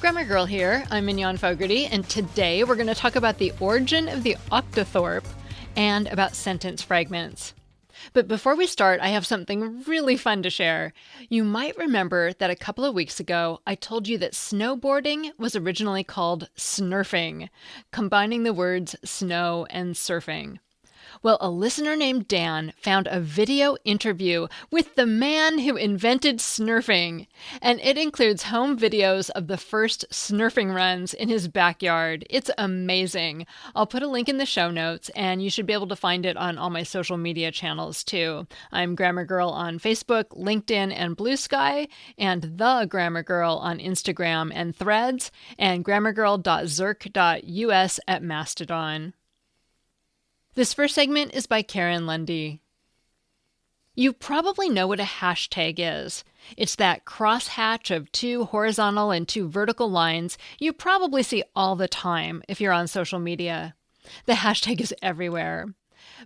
Grammar Girl here. I'm Mignon Fogarty, and today we're going to talk about the origin of the Octothorpe and about sentence fragments. But before we start, I have something really fun to share. You might remember that a couple of weeks ago, I told you that snowboarding was originally called snurfing, combining the words snow and surfing. Well, a listener named Dan found a video interview with the man who invented snurfing, and it includes home videos of the first snurfing runs in his backyard. It's amazing. I'll put a link in the show notes, and you should be able to find it on all my social media channels too. I'm Grammar Girl on Facebook, LinkedIn, and Blue Sky, and The Grammar Girl on Instagram and Threads, and grammargirl.zirk.us at Mastodon. This first segment is by Karen Lundy. You probably know what a hashtag is. It's that crosshatch of two horizontal and two vertical lines you probably see all the time if you're on social media. The hashtag is everywhere.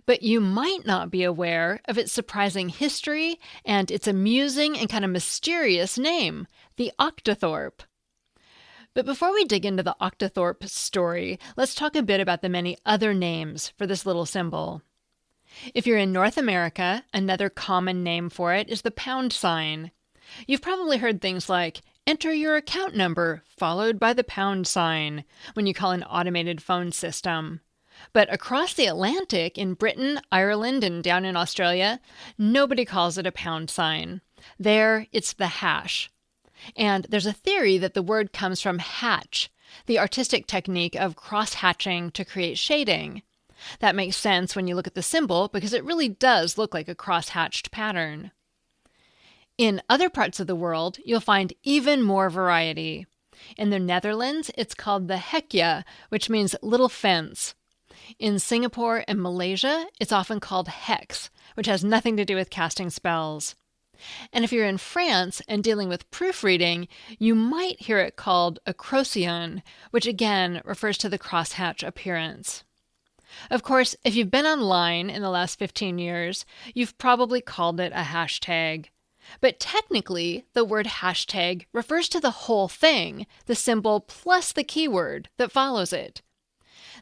But you might not be aware of its surprising history and its amusing and kind of mysterious name, the Octothorpe. But before we dig into the Octothorpe story, let's talk a bit about the many other names for this little symbol. If you're in North America, another common name for it is the pound sign. You've probably heard things like, enter your account number, followed by the pound sign, when you call an automated phone system. But across the Atlantic, in Britain, Ireland, and down in Australia, nobody calls it a pound sign. There, it's the hash. And there's a theory that the word comes from hatch, the artistic technique of cross-hatching to create shading. That makes sense when you look at the symbol because it really does look like a cross-hatched pattern. In other parts of the world, you'll find even more variety. In the Netherlands, it's called the hekje, which means little fence. In Singapore and Malaysia, it's often called hex, which has nothing to do with casting spells. And if you're in France and dealing with proofreading, you might hear it called a crocyon, which again refers to the crosshatch appearance. Of course, if you've been online in the last 15 years, you've probably called it a hashtag. But technically, the word hashtag refers to the whole thing, the symbol plus the keyword that follows it.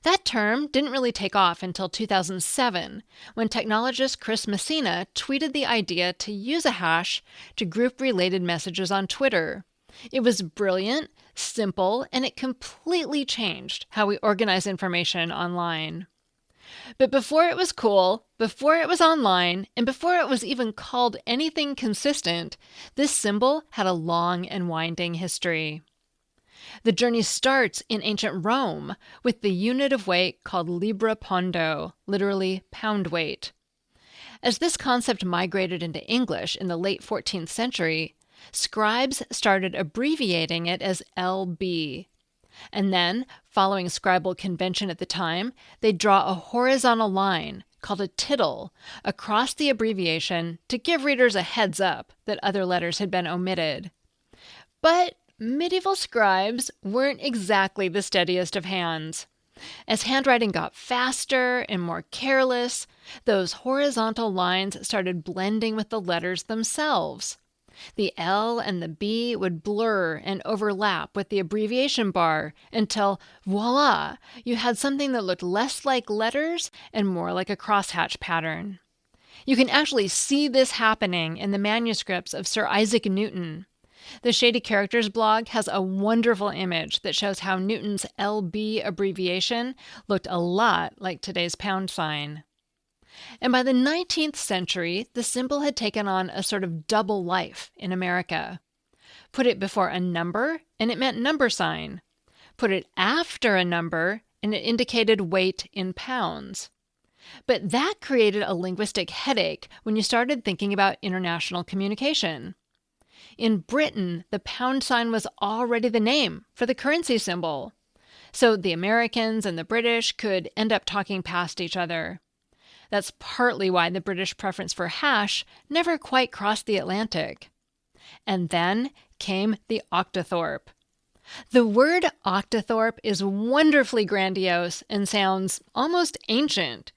That term didn't really take off until 2007, when technologist Chris Messina tweeted the idea to use a hash to group related messages on Twitter. It was brilliant, simple, and it completely changed how we organize information online. But before it was cool, before it was online, and before it was even called anything consistent, this symbol had a long and winding history. The journey starts in ancient Rome with the unit of weight called libra pondo, literally pound weight. As this concept migrated into English in the late 14th century, scribes started abbreviating it as LB. And then, following scribal convention at the time, they'd draw a horizontal line, called a tittle, across the abbreviation to give readers a heads up that other letters had been omitted. But medieval scribes weren't exactly the steadiest of hands. As handwriting got faster and more careless, those horizontal lines started blending with the letters themselves. The L and the B would blur and overlap with the abbreviation bar until, voila, you had something that looked less like letters and more like a crosshatch pattern. You can actually see this happening in the manuscripts of Sir Isaac Newton. The Shady Characters blog has a wonderful image that shows how Newton's LB abbreviation looked a lot like today's pound sign. And by the 19th century, the symbol had taken on a sort of double life in America. Put it before a number, and it meant number sign. Put it after a number, and it indicated weight in pounds. But that created a linguistic headache when you started thinking about international communication. In Britain, the pound sign was already the name for the currency symbol. So the Americans and the British could end up talking past each other. That's partly why the British preference for hash never quite crossed the Atlantic. And then came the Octothorpe. The word Octothorpe is wonderfully grandiose and sounds almost ancient.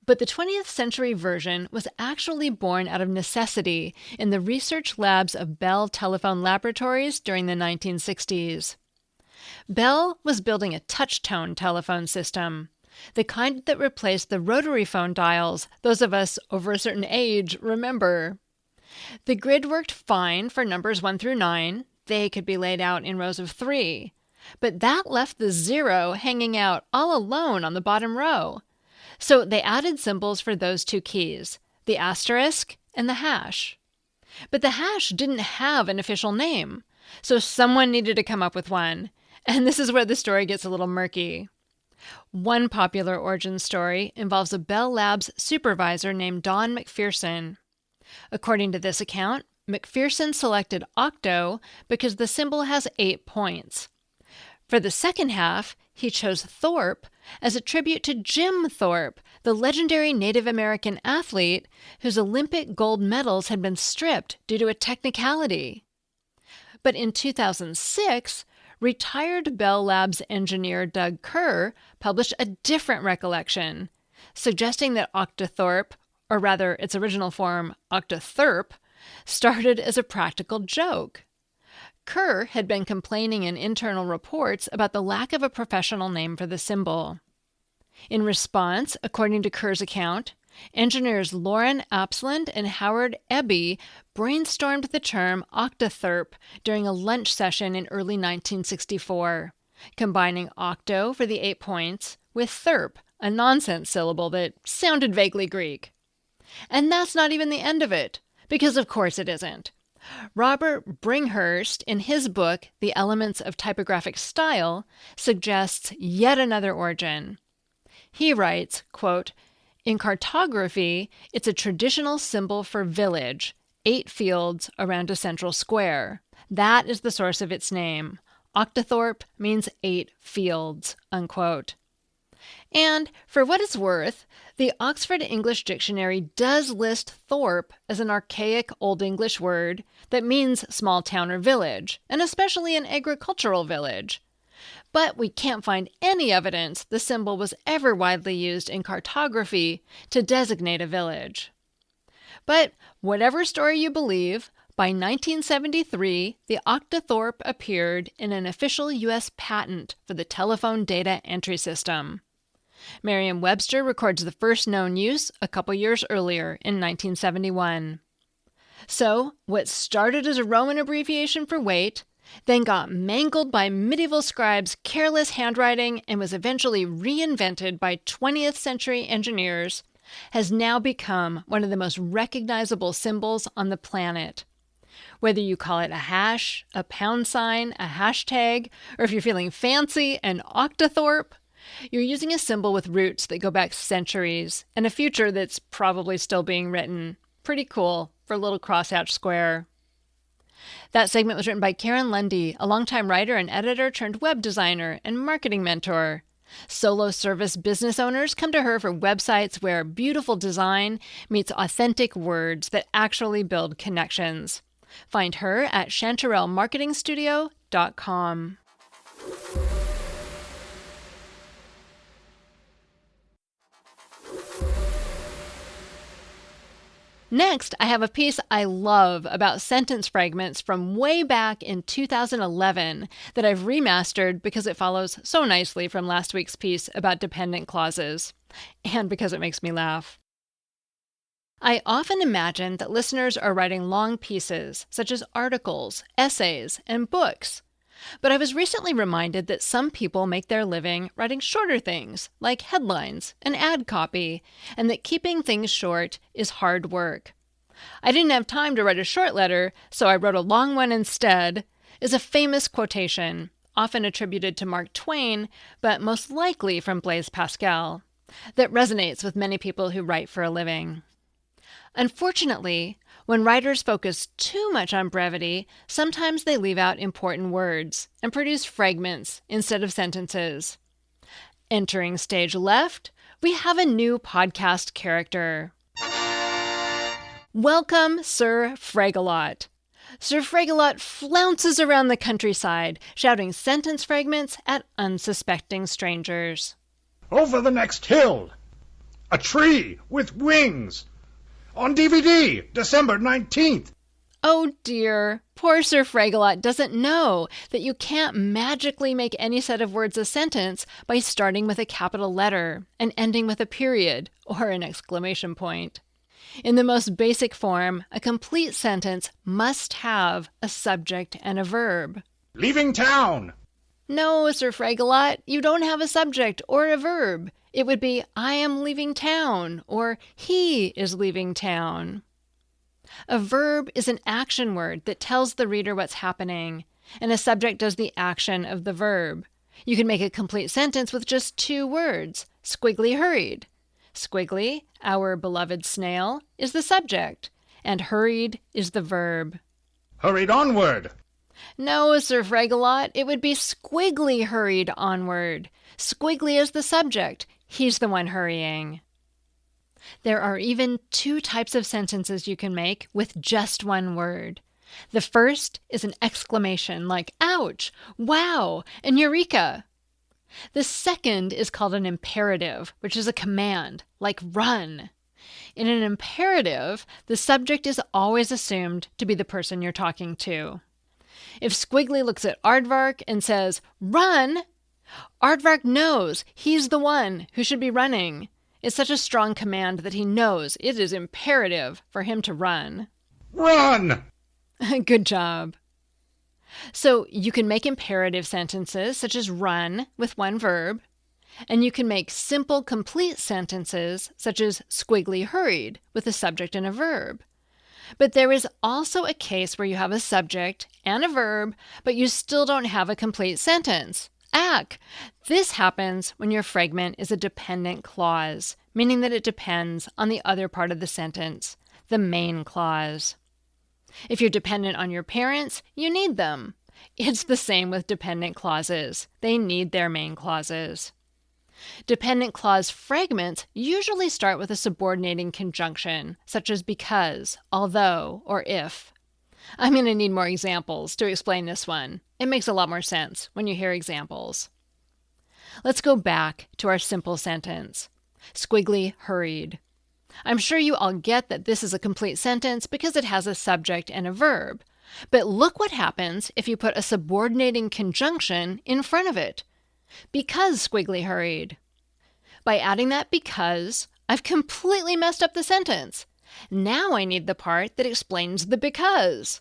But the 20th century version was actually born out of necessity in the research labs of Bell Telephone Laboratories during the 1960s. Bell was building a touch-tone telephone system, the kind that replaced the rotary phone dials those of us over a certain age remember. The grid worked fine for numbers 1 through 9. They could be laid out in rows of 3. But that left the 0 hanging out all alone on the bottom row. So they added symbols for those 2 keys, the asterisk and the hash. But the hash didn't have an official name, so someone needed to come up with one. And this is where the story gets a little murky. One popular origin story involves a Bell Labs supervisor named Don McPherson. According to this account, McPherson selected Octo because the symbol has 8 points. For the second half, he chose Thorpe as a tribute to Jim Thorpe, the legendary Native American athlete whose Olympic gold medals had been stripped due to a technicality. But in 2006, retired Bell Labs engineer Doug Kerr published a different recollection, suggesting that Octothorpe, or rather its original form, Octothorpe, started as a practical joke. Kerr had been complaining in internal reports about the lack of a professional name for the symbol. In response, according to Kerr's account, engineers Lauren Apsland and Howard Eby brainstormed the term Octothorpe during a lunch session in early 1964, combining octo for the 8 points with thorpe, a nonsense syllable that sounded vaguely Greek. And that's not even the end of it, because of course it isn't. Robert Bringhurst, in his book, The Elements of Typographic Style, suggests yet another origin. He writes, quote, "In cartography, it's a traditional symbol for village, 8 fields around a central square. That is the source of its name. Octothorpe means 8 fields," unquote. And, for what it's worth, the Oxford English Dictionary does list Thorpe as an archaic Old English word that means small town or village, and especially an agricultural village. But we can't find any evidence the symbol was ever widely used in cartography to designate a village. But whatever story you believe, by 1973, the Octothorpe appeared in an official U.S. patent for the telephone data entry system. Merriam-Webster records the first known use a couple years earlier in 1971. So, what started as a Roman abbreviation for wait, then got mangled by medieval scribes' careless handwriting and was eventually reinvented by 20th century engineers, has now become one of the most recognizable symbols on the planet. Whether you call it a hash, a pound sign, a hashtag, or if you're feeling fancy, an Octothorpe, you're using a symbol with roots that go back centuries and a future that's probably still being written. Pretty cool for a little crosshatch square. That segment was written by Karen Lundy, a longtime writer and editor turned web designer and marketing mentor. Solo service business owners come to her for websites where beautiful design meets authentic words that actually build connections. Find her at chanterellemarketingstudio.com. Next, I have a piece I love about sentence fragments from way back in 2011 that I've remastered because it follows so nicely from last week's piece about dependent clauses, and because it makes me laugh. I often imagine that listeners are writing long pieces, such as articles, essays, and books. But I was recently reminded that some people make their living writing shorter things, like headlines and ad copy, and that keeping things short is hard work. I didn't have time to write a short letter, so I wrote a long one instead, is a famous quotation, often attributed to Mark Twain, but most likely from Blaise Pascal, that resonates with many people who write for a living. Unfortunately, when writers focus too much on brevity, sometimes they leave out important words and produce fragments instead of sentences. Entering stage left, we have a new podcast character. Welcome, Sir Fragalot. Sir Fragalot flounces around the countryside, shouting sentence fragments at unsuspecting strangers. Over the next hill! A tree with wings! On DVD, December 19th. Oh dear, poor Sir Fragalot doesn't know that you can't magically make any set of words a sentence by starting with a capital letter and ending with a period or an exclamation point. In the most basic form, a complete sentence must have a subject and a verb. Leaving town! No, Sir Fragalot, you don't have a subject or a verb. It would be, I am leaving town, or he is leaving town. A verb is an action word that tells the reader what's happening, and a subject does the action of the verb. You can make a complete sentence with just 2 words. Squiggly hurried. Squiggly, our beloved snail, is the subject, and hurried is the verb. Hurried onward! No, Sir Fragalot, it would be Squiggly hurried onward. Squiggly is the subject. He's the one hurrying. There are even 2 types of sentences you can make with just 1 word. The first is an exclamation like ouch, wow, and eureka. The second is called an imperative, which is a command, like run. In an imperative, the subject is always assumed to be the person you're talking to. If Squiggly looks at Aardvark and says, run, Aardvark knows he's the one who should be running. It's such a strong command that he knows it is imperative for him to run. Run! Good job. So you can make imperative sentences such as run with 1 verb, and you can make simple complete sentences such as Squiggly hurried with a subject and a verb. But there is also a case where you have a subject and a verb, but you still don't have a complete sentence. Ack! This happens when your fragment is a dependent clause, meaning that it depends on the other part of the sentence, the main clause. If you're dependent on your parents, you need them. It's the same with dependent clauses. They need their main clauses. Dependent clause fragments usually start with a subordinating conjunction, such as because, although, or if. I'm going to need more examples to explain this one. It makes a lot more sense when you hear examples. Let's go back to our simple sentence. Squiggly hurried. I'm sure you all get that this is a complete sentence because it has a subject and a verb. But look what happens if you put a subordinating conjunction in front of it. Because Squiggly hurried. By adding that because, I've completely messed up the sentence. Now I need the part that explains the because.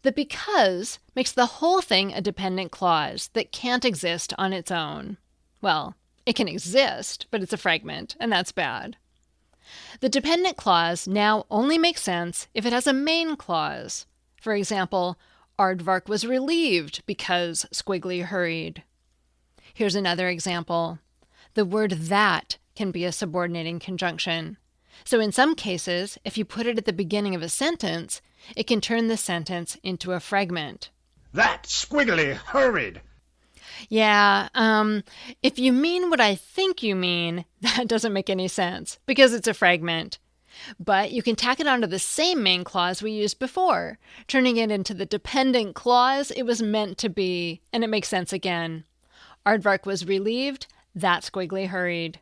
The because makes the whole thing a dependent clause that can't exist on its own. Well, it can exist, but it's a fragment, and that's bad. The dependent clause now only makes sense if it has a main clause. For example, Aardvark was relieved because Squiggly hurried. Here's another example. The word that can be a subordinating conjunction. So in some cases, if you put it at the beginning of a sentence, it can turn the sentence into a fragment. That Squiggly hurried! Yeah, if you mean what I think you mean, that doesn't make any sense, because it's a fragment. But you can tack it onto the same main clause we used before, turning it into the dependent clause it was meant to be, and it makes sense again. Aardvark was relieved, that Squiggly hurried.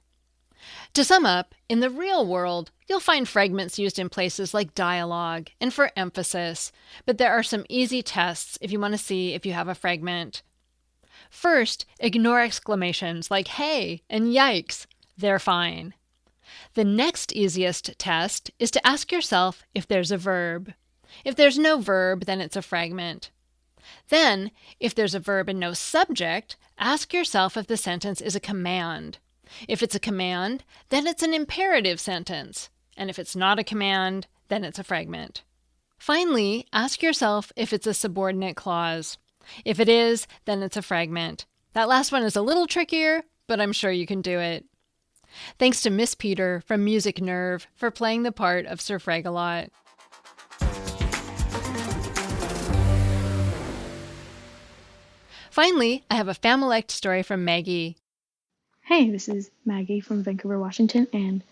To sum up, in the real world, you'll find fragments used in places like dialogue and for emphasis, but there are some easy tests if you want to see if you have a fragment. First, ignore exclamations like hey and yikes. They're fine. The next easiest test is to ask yourself if there's a verb. If there's no verb, then it's a fragment. Then, if there's a verb and no subject, ask yourself if the sentence is a command. If it's a command, then it's an imperative sentence. And if it's not a command, then it's a fragment. Finally, ask yourself if it's a subordinate clause. If it is, then it's a fragment. That last one is a little trickier, but I'm sure you can do it. Thanks to Miss Peter from Music Nerve for playing the part of Sir Fragalot. Finally, I have a Familect story from Maggie. Hey, this is Maggie from Vancouver, Washington, and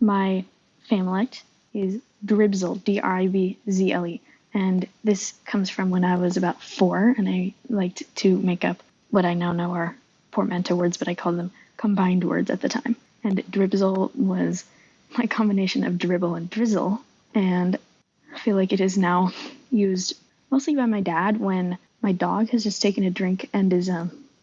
my Familect is Dribzle, D-R-I-B-Z-L-E. And this comes from when I was about 4, and I liked to make up what I now know are portmanteau words, but I called them combined words at the time. And Dribzle was my combination of dribble and drizzle, and I feel like it is now used mostly by my dad when my dog has just taken a drink and is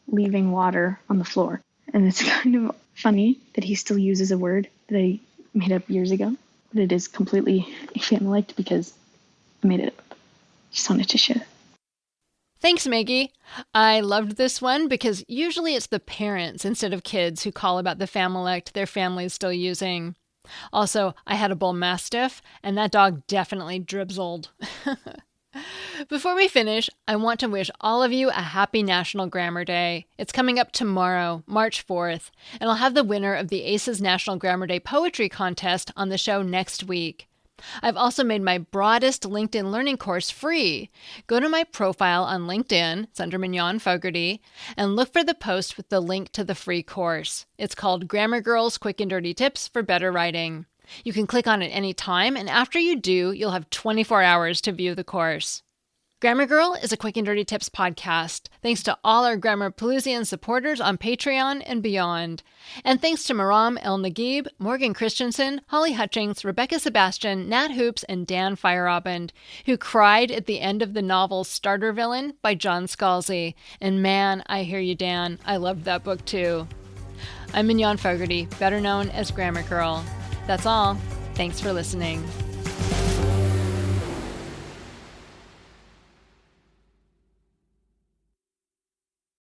leaving water on the floor. And it's kind of funny that he still uses a word that I made up years ago, but it is completely a Familect because I made it up. Just wanted to share. Thanks, Maggie. I loved this one because usually it's the parents instead of kids who call about the Familect their family is still using. Also, I had a bull mastiff, and that dog definitely dribbled. Before we finish, I want to wish all of you a happy National Grammar Day. It's coming up tomorrow, March 4th, and I'll have the winner of the ACES National Grammar Day Poetry Contest on the show next week. I've also made my broadest LinkedIn learning course free. Go to my profile on LinkedIn, it's under Mignon Fogarty, and look for the post with the link to the free course. It's called Grammar Girls Quick and Dirty Tips for Better Writing. You can click on it any time, and after you do, you'll have 24 hours to view the course. Grammar Girl is a Quick and Dirty Tips podcast. Thanks to all our Grammar Paloozian supporters on Patreon and beyond. And thanks to Maram El Naguib, Morgan Christianson, Holly Hutchings, Rebekah Sebastian, Nat Hoops, and Dan Feierabend, who cried at the end of the novel Starter Villain by John Scalzi. And man, I hear you, Dan. I loved that book too. I'm Mignon Fogarty, better known as Grammar Girl. That's all. Thanks for listening.